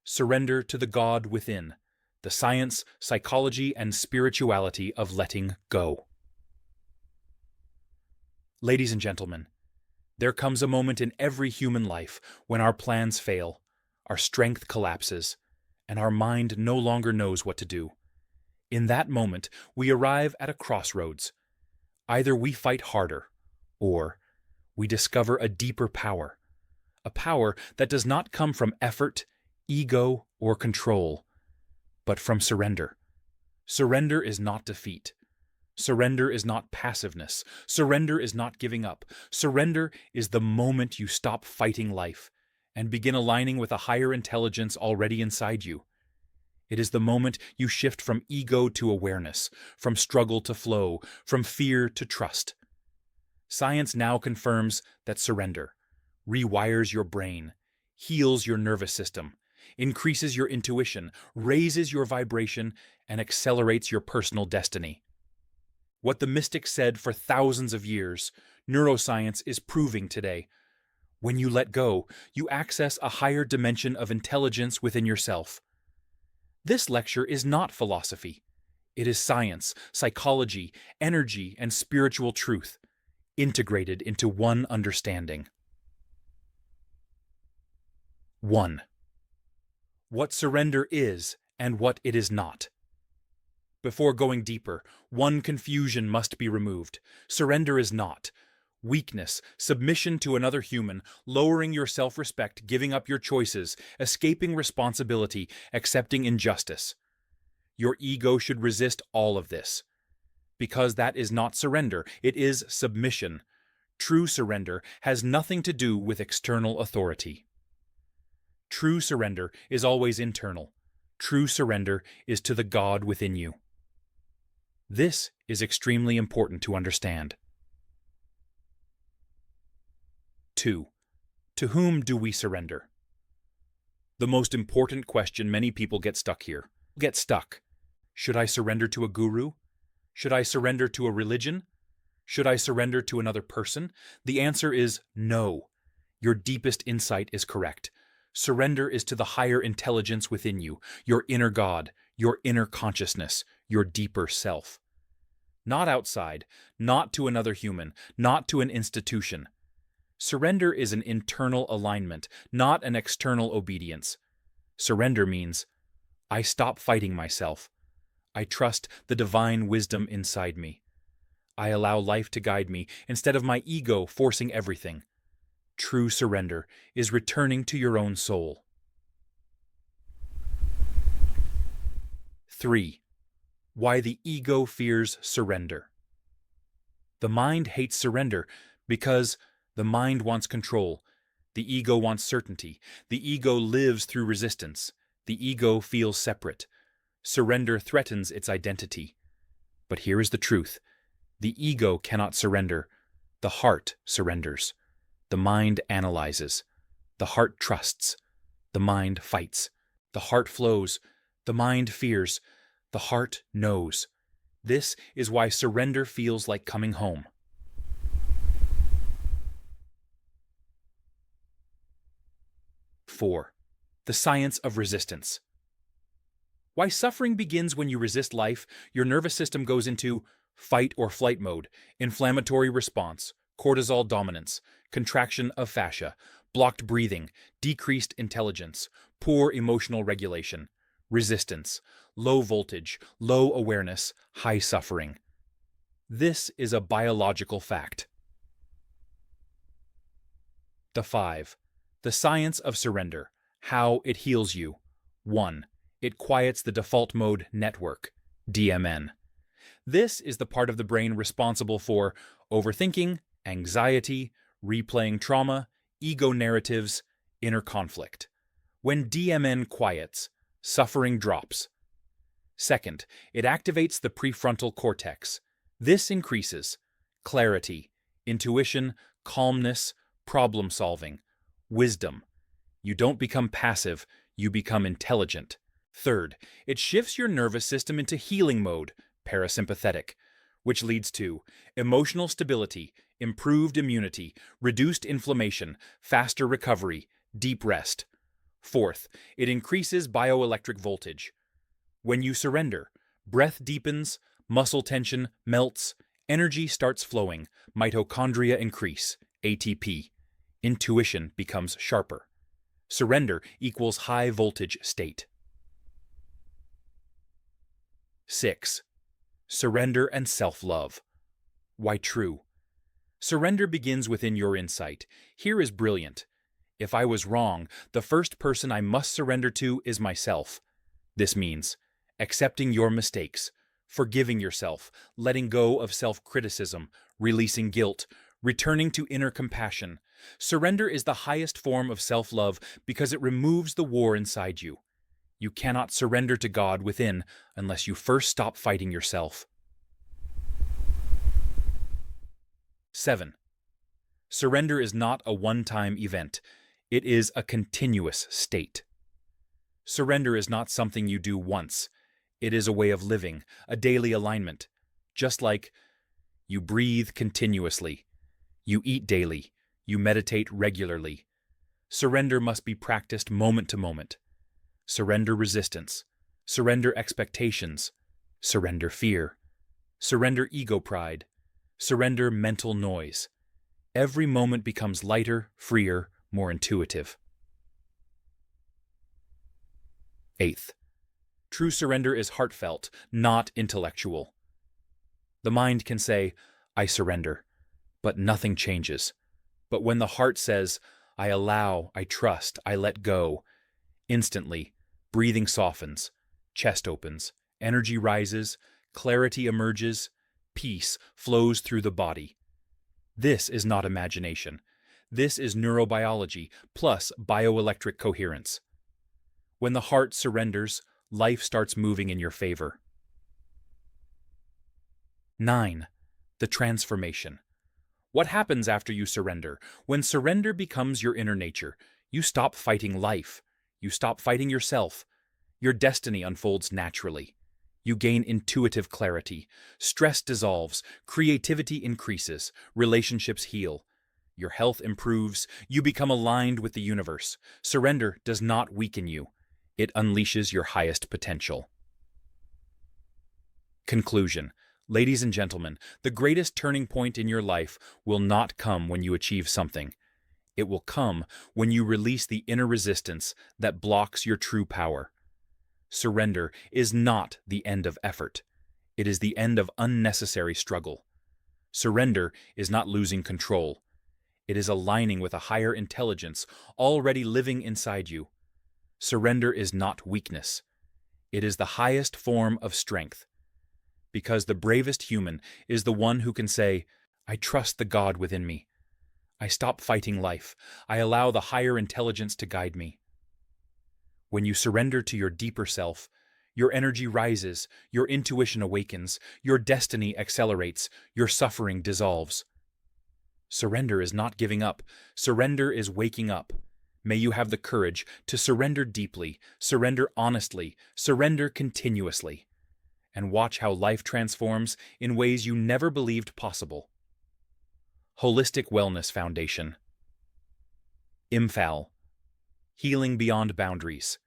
Surrender to the God within, the science, psychology, and spirituality of letting go. Ladies and gentlemen, there comes a moment in every human life when our plans fail, our strength collapses, and our mind no longer knows what to do. In that moment, we arrive at a crossroads. Either we fight harder, or we discover a deeper power, a power that does not come from effort, ego, or control, but from surrender. Surrender is not defeat. Surrender is not passiveness. Surrender is not giving up. Surrender is the moment you stop fighting life and begin aligning with a higher intelligence already inside you. It is the moment you shift from ego to awareness, from struggle to flow, from fear to trust. Science now confirms that surrender rewires your brain, heals your nervous system, increases your intuition, raises your vibration, and accelerates your personal destiny. What the mystics said for thousands of years, neuroscience is proving today. When you let go, you access a higher dimension of intelligence within yourself. This lecture is not philosophy. It is science, psychology, energy, and spiritual truth, integrated into one understanding. 1. What surrender is and what it is not. Before going deeper, one confusion must be removed. Surrender is not weakness, submission to another human, lowering your self-respect, giving up your choices, escaping responsibility, accepting injustice. Your ego should resist all of this, because that is not surrender, it is submission. True surrender has nothing to do with external authority. True surrender is always internal. True surrender is to the God within you. This is extremely important to understand. 2. To whom do we surrender? The most important question many people get stuck here. Should I surrender to a guru? Should I surrender to a religion? Should I surrender to another person? The answer is no. Your deepest insight is correct. Surrender is to the higher intelligence within you, your inner God, your inner consciousness, your deeper self. Not outside, not to another human, not to an institution. Surrender is an internal alignment, not an external obedience. Surrender means, I stop fighting myself. I trust the divine wisdom inside me. I allow life to guide me instead of my ego forcing everything. True surrender is returning to your own soul. 3. Why the ego fears surrender. The mind hates surrender because the mind wants control. The ego wants certainty. The ego lives through resistance. The ego feels separate. Surrender threatens its identity. But here is the truth. The ego cannot surrender. The heart surrenders. The mind analyzes. The heart trusts. The mind fights. The heart flows. The mind fears. The heart knows. This is why surrender feels like coming home. 4. The science of resistance. Why suffering begins when you resist life, your nervous system goes into fight or flight mode, inflammatory response, cortisol dominance, contraction of fascia, blocked breathing, decreased intelligence, poor emotional regulation, resistance, low voltage, low awareness, high suffering. This is a biological fact. 5. The science of surrender. How it heals you. 1. It quiets the default mode network, DMN. This is the part of the brain responsible for overthinking, anxiety, replaying trauma, ego narratives, inner conflict. When DMN quiets, suffering drops. 2. It activates the prefrontal cortex. This increases clarity, intuition, calmness, problem solving, wisdom. You don't become passive, you become intelligent. 3. It shifts your nervous system into healing mode, parasympathetic, which leads to emotional stability, improved immunity, reduced inflammation, faster recovery, deep rest. Fourth, it increases bioelectric voltage. When you surrender, breath deepens, muscle tension melts, energy starts flowing, mitochondria increase, ATP. Intuition becomes sharper. Surrender equals high voltage state. 6. Surrender and self-love. Why true? Surrender begins within your insight. Here is brilliant. If I was wrong, the first person I must surrender to is myself. This means accepting your mistakes, forgiving yourself, letting go of self-criticism, releasing guilt, returning to inner compassion. Surrender is the highest form of self-love because it removes the war inside you. You cannot surrender to God within unless you first stop fighting yourself. 7. Surrender is not a one-time event. It is a continuous state. Surrender is not something you do once. It is a way of living, a daily alignment. Just like you breathe continuously, you eat daily, you meditate regularly. Surrender must be practiced moment to moment. Surrender resistance, surrender expectations, surrender fear, surrender ego pride, surrender mental noise. Every moment becomes lighter, freer, more intuitive. 8th, true surrender is heartfelt, not intellectual. The mind can say, I surrender, but nothing changes. But when the heart says, I allow, I trust, I let go, instantly, breathing softens, chest opens, energy rises, clarity emerges, peace flows through the body. This is not imagination. This is neurobiology plus bioelectric coherence. When the heart surrenders, life starts moving in your favor. 9. The transformation. What happens after you surrender? When surrender becomes your inner nature, you stop fighting life. You stop fighting yourself. Your destiny unfolds naturally. You gain intuitive clarity. Stress dissolves. Creativity increases. Relationships heal. Your health improves. You become aligned with the universe. Surrender does not weaken you. It unleashes your highest potential. Conclusion. Ladies and gentlemen, the greatest turning point in your life will not come when you achieve something. It will come when you release the inner resistance that blocks your true power. Surrender is not the end of effort. It is the end of unnecessary struggle. Surrender is not losing control. It is aligning with a higher intelligence already living inside you. Surrender is not weakness. It is the highest form of strength. Because the bravest human is the one who can say, I trust the God within me. I stop fighting life. I allow the higher intelligence to guide me. When you surrender to your deeper self, your energy rises, your intuition awakens, your destiny accelerates, your suffering dissolves. Surrender is not giving up. Surrender is waking up. May you have the courage to surrender deeply, surrender honestly, surrender continuously, and watch how life transforms in ways you never believed possible. Holistic Wellness Foundation. IMFAL. Healing Beyond Boundaries.